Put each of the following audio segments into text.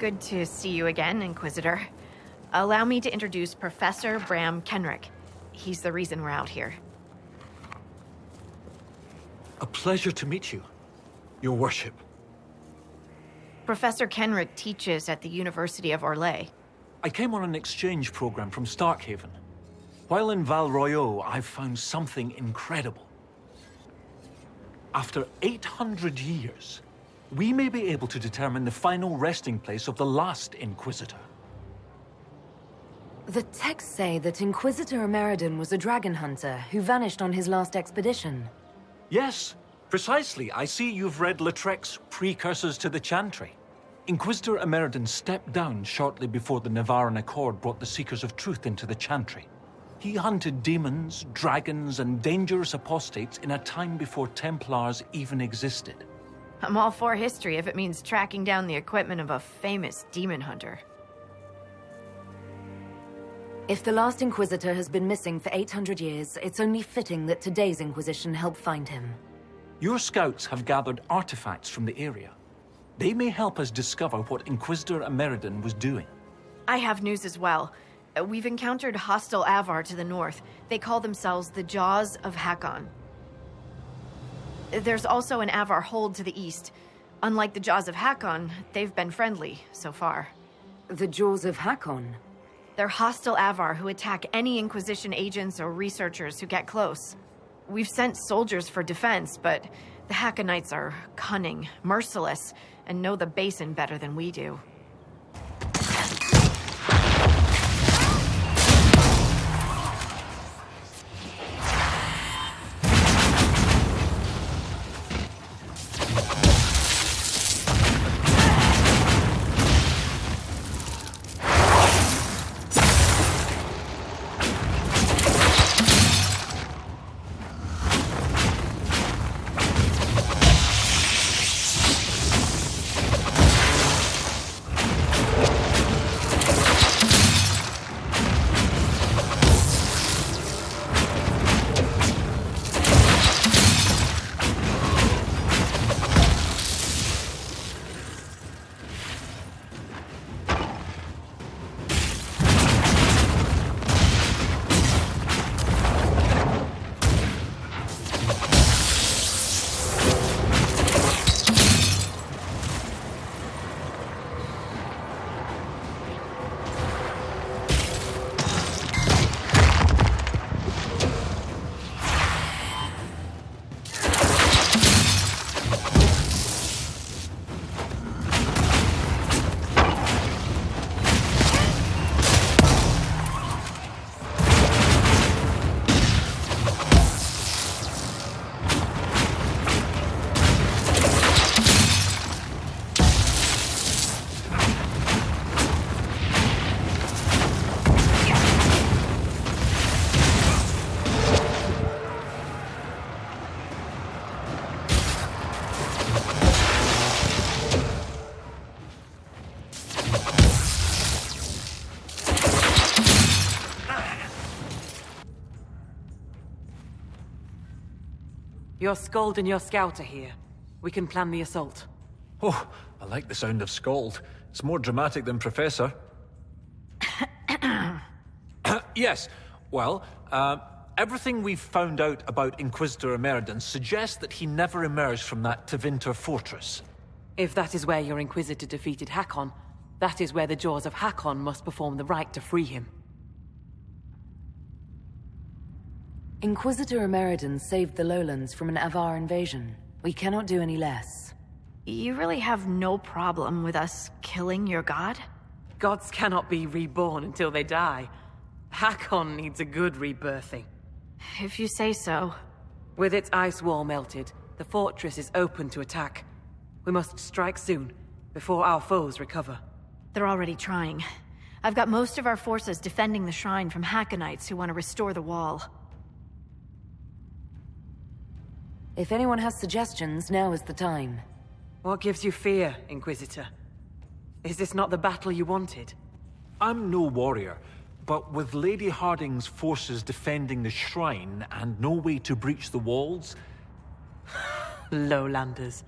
Good to see you again, Inquisitor. Allow me to introduce Professor Bram Kenrick. He's the reason we're out here. A pleasure to meet you, Your Worship. Professor Kenrick teaches at the University of Orlais. I came on an exchange program from Starkhaven. While in Val Royeaux, I've found something incredible. After 800 years, we may be able to determine the final resting place of the last Inquisitor. The texts say that Inquisitor Emeridon was a dragon hunter who vanished on his last expedition. Yes, precisely. I see you've read Lautrec's Precursors to the Chantry. Inquisitor Emeridon stepped down shortly before the Nevarran Accord brought the Seekers of Truth into the Chantry. He hunted demons, dragons, and dangerous apostates in a time before Templars even existed. I'm all for history if it means tracking down the equipment of a famous demon hunter. If the last Inquisitor has been missing for 800 years, it's only fitting that today's Inquisition help find him. Your scouts have gathered artifacts from the area. They may help us discover what Inquisitor Emeridon was doing. I have news as well. We've encountered hostile Avar to the north. They call themselves the Jaws of Hakkon. There's also an Avar hold to the east. Unlike the Jaws of Hakkon, they've been friendly so far. The Jaws of Hakkon? They're hostile Avar who attack any Inquisition agents or researchers who get close. We've sent soldiers for defense, but the Hakkonites are cunning, merciless, and know the basin better than we do. Your Skald and your Scout are here. We can plan the assault. Oh, I like the sound of Scald. It's more dramatic than Professor. Yes, well, everything we've found out about Inquisitor Emeridon suggests that he never emerged from that Tevinter fortress. If that is where your Inquisitor defeated Hakkon, that is where the Jaws of Hakkon must perform the rite to free him. Inquisitor Emeridon saved the lowlands from an Avar invasion. We cannot do any less. You really have no problem with us killing your god? Gods cannot be reborn until they die. Hakkon needs a good rebirthing. If you say so. With its ice wall melted, the fortress is open to attack. We must strike soon, before our foes recover. They're already trying. I've got most of our forces defending the shrine from Hakkonites who want to restore the wall. If anyone has suggestions, now is the time. What gives you fear, Inquisitor? Is this not the battle you wanted? I'm no warrior, but with Lady Harding's forces defending the shrine and no way to breach the walls... Lowlanders.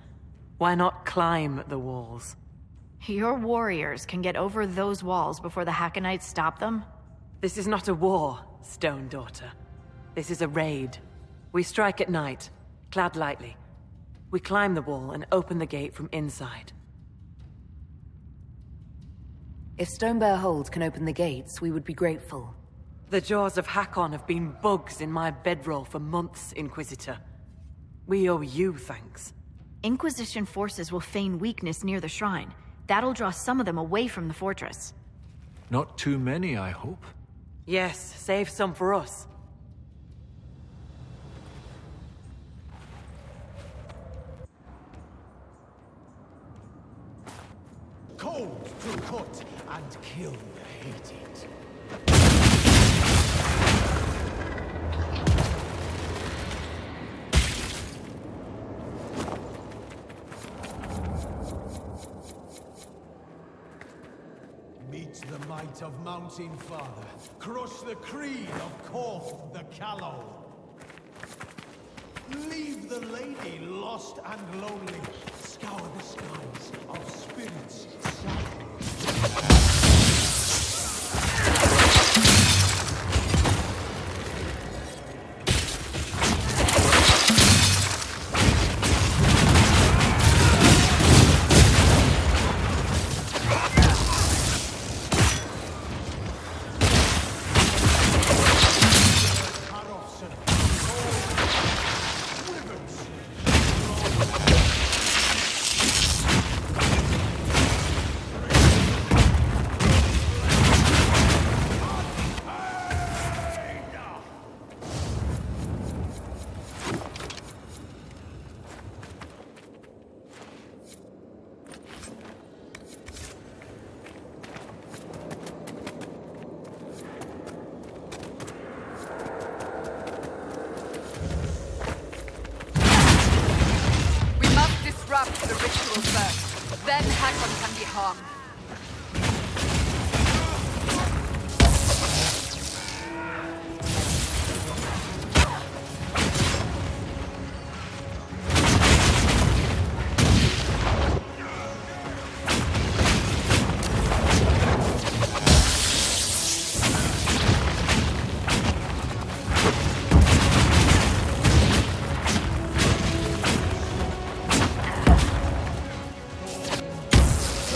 Why not climb the walls? Your warriors can get over those walls before the Hakkonites stop them? This is not a war, Stone Daughter. This is a raid. We strike at night, clad lightly. We climb the wall and open the gate from inside. If Stonebear Hold can open the gates, we would be grateful. The jaws of Hakkon have been bugs in my bedroll for months, Inquisitor. We owe you thanks. Inquisition forces will feign weakness near the shrine. That'll draw some of them away from the fortress. Not too many, I hope. Yes, save some for us. Cold to cut and kill the hated. Meet the might of Mountain Father. Crush the creed of Korth the Callow. Leave the lady lost and lonely. Scour the skies of spirits sadly. The ritual first, then Hakkon can be harmed.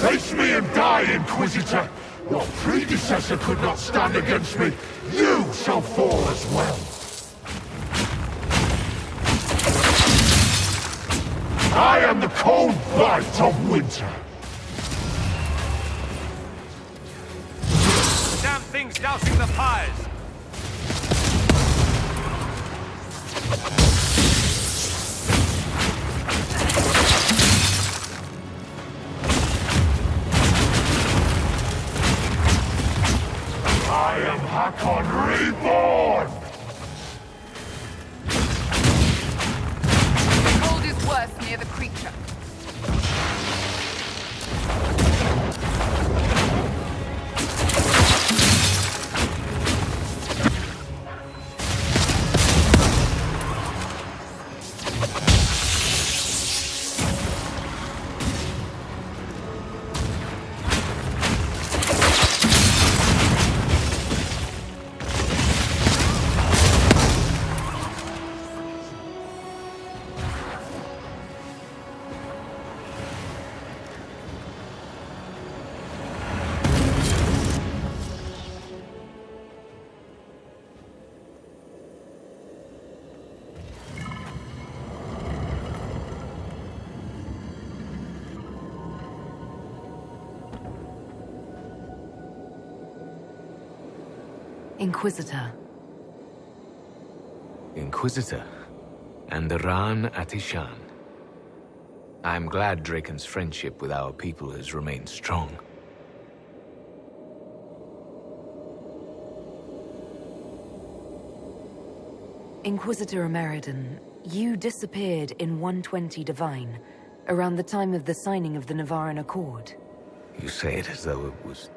Face me and die, Inquisitor! Your predecessor could not stand against me. You shall fall as well. I am the cold bite of winter. Damn things dousing the fires! I am Hakkon reborn! The cold is worse near the creature. Inquisitor. Inquisitor, and Ran Atishan. I am glad Draken's friendship with our people has remained strong. Inquisitor Ameridan, you disappeared in 120 Divine, around the time of the signing of the Navaran Accord. You say it as though it was...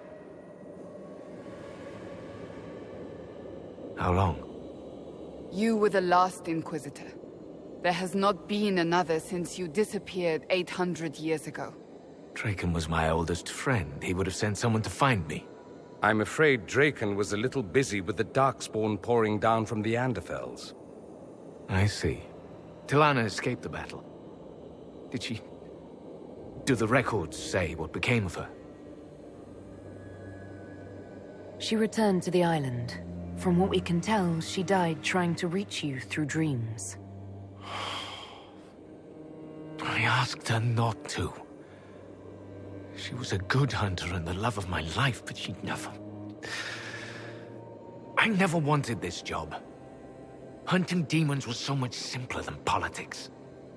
How long? You were the last Inquisitor. There has not been another since you disappeared 800 years ago. Draken was my oldest friend. He would have sent someone to find me. I'm afraid Draken was a little busy with the Darkspawn pouring down from the Anderfels. I see. Tilana escaped the battle. Did she... Do the records say what became of her? She returned to the island. From what we can tell, she died trying to reach you through dreams. I asked her not to. She was a good hunter and the love of my life, but she never... I never wanted this job. Hunting demons was so much simpler than politics.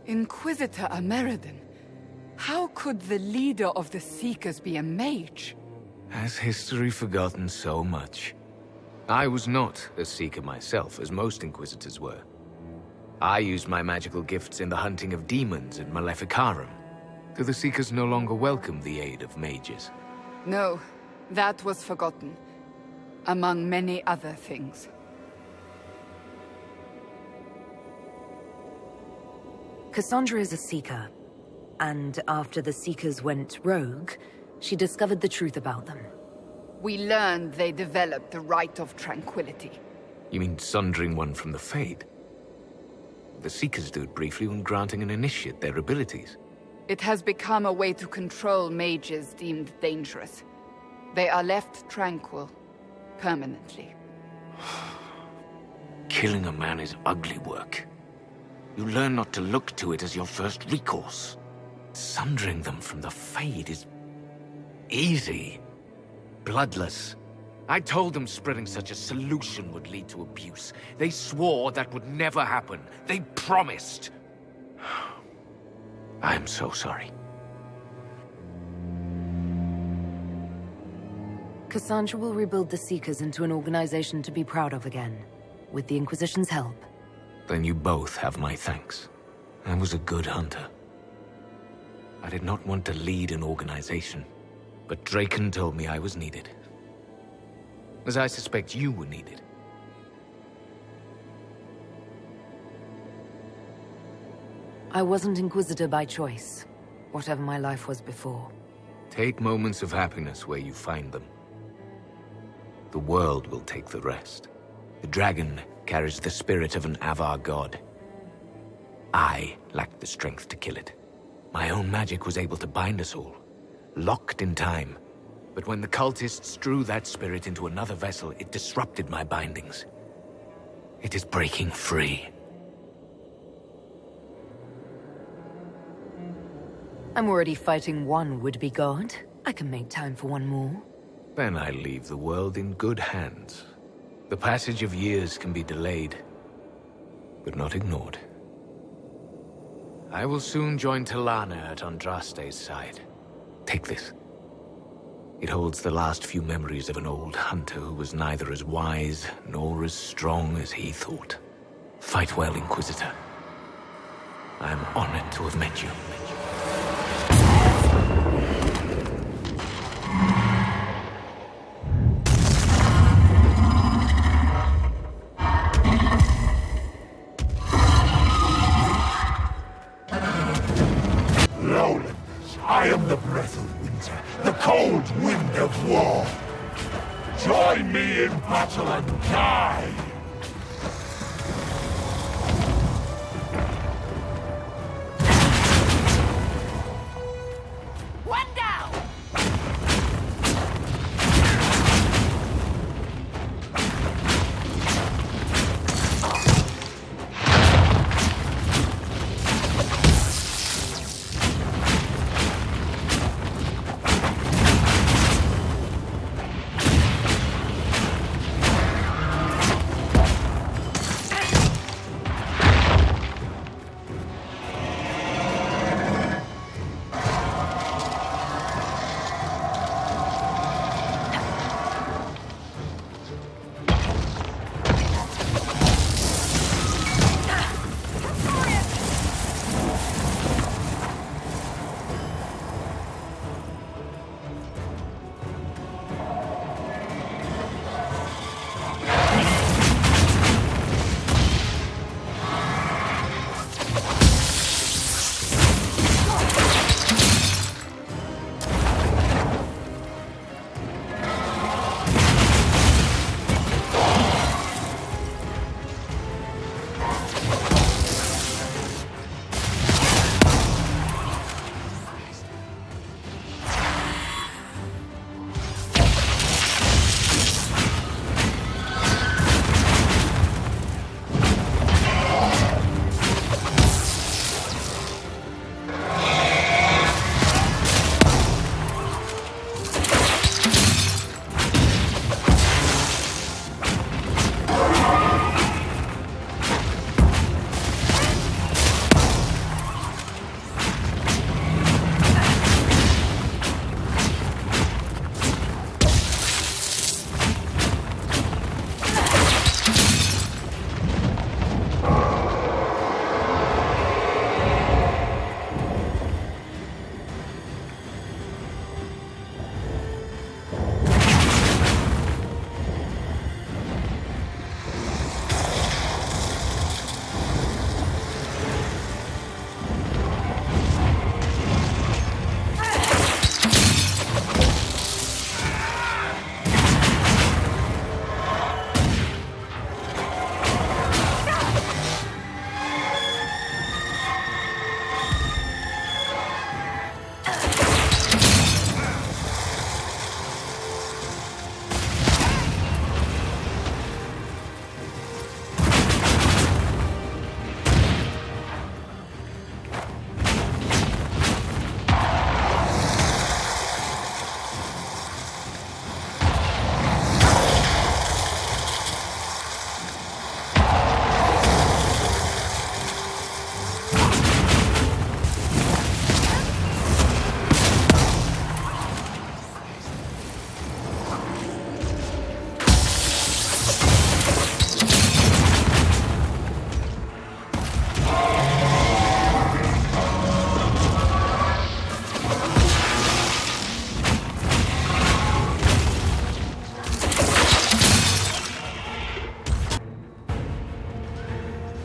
Inquisitor Ameridan, how could the leader of the Seekers be a mage? Has history forgotten so much? I was not a Seeker myself, as most Inquisitors were. I used my magical gifts in the hunting of demons in Maleficarum. Do the Seekers no longer welcome the aid of mages? No, that was forgotten. Among many other things. Cassandra is a Seeker, and after the Seekers went rogue, she discovered the truth about them. We learned they developed the Right of Tranquility. You mean sundering one from the Fade? The Seekers do it briefly when granting an initiate their abilities. It has become a way to control mages deemed dangerous. They are left tranquil, permanently. Killing a man is ugly work. You learn not to look to it as your first recourse. Sundering them from the Fade is... easy. Bloodless. I told them spreading such a solution would lead to abuse. They swore that would never happen. They promised. I am so sorry. Cassandra will rebuild the Seekers into an organization to be proud of again, with the Inquisition's help. Then you both have my thanks. I was a good hunter. I did not want to lead an organization, but Draken told me I was needed. As I suspect you were needed. I wasn't Inquisitor by choice, whatever my life was before. Take moments of happiness where you find them. The world will take the rest. The dragon carries the spirit of an Avar god. I lacked the strength to kill it. My own magic was able to bind us all, locked in time. But when the cultists drew that spirit into another vessel, it disrupted my bindings. It is breaking free. I'm already fighting one would-be god. I can make time for one more. Then I leave the world in good hands. The passage of years can be delayed, but not ignored. I will soon join Tilana at Andraste's side. Take this. It holds the last few memories of an old hunter who was neither as wise nor as strong as he thought. Fight well, Inquisitor. I am honored to have met you. Lowlands, I am the breath of winter, the cold wind of war. Join me in battle and die! One down!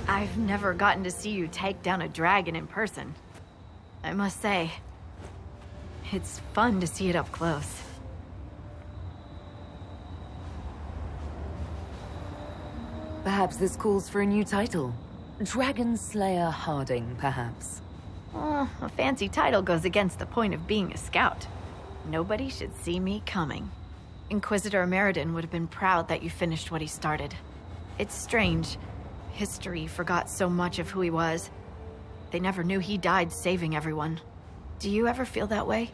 I've never gotten to see you take down a dragon in person. I must say, it's fun to see it up close. Perhaps this calls for a new title. Dragon Slayer Harding, perhaps. A fancy title goes against the point of being a scout. Nobody should see me coming. Inquisitor Meriden would have been proud that you finished what he started. It's strange. History forgot so much of who he was. They never knew he died saving everyone. Do you ever feel that way?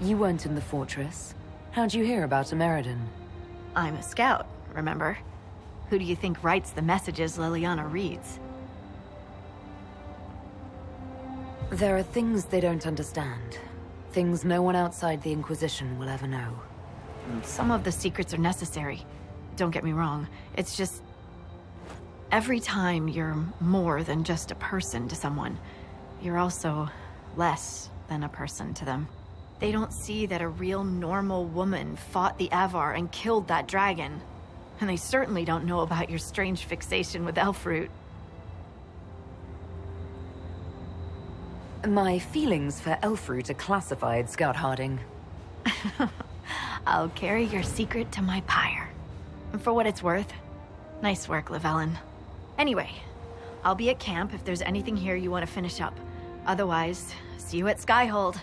You weren't in the fortress. How'd you hear about Meriden? I'm a scout, remember? Who do you think writes the messages Liliana reads? There are things they don't understand. Things no one outside the Inquisition will ever know. Some of the secrets are necessary. Don't get me wrong. It's just... every time you're more than just a person to someone, you're also less than a person to them. They don't see that a real normal woman fought the Avar and killed that dragon. And they certainly don't know about your strange fixation with Elfroot. My feelings for Elfroot are classified, Scout Harding. I'll carry your secret to my pyre. And for what it's worth, nice work, Llewellyn. Anyway, I'll be at camp if there's anything here you want to finish up. Otherwise, see you at Skyhold.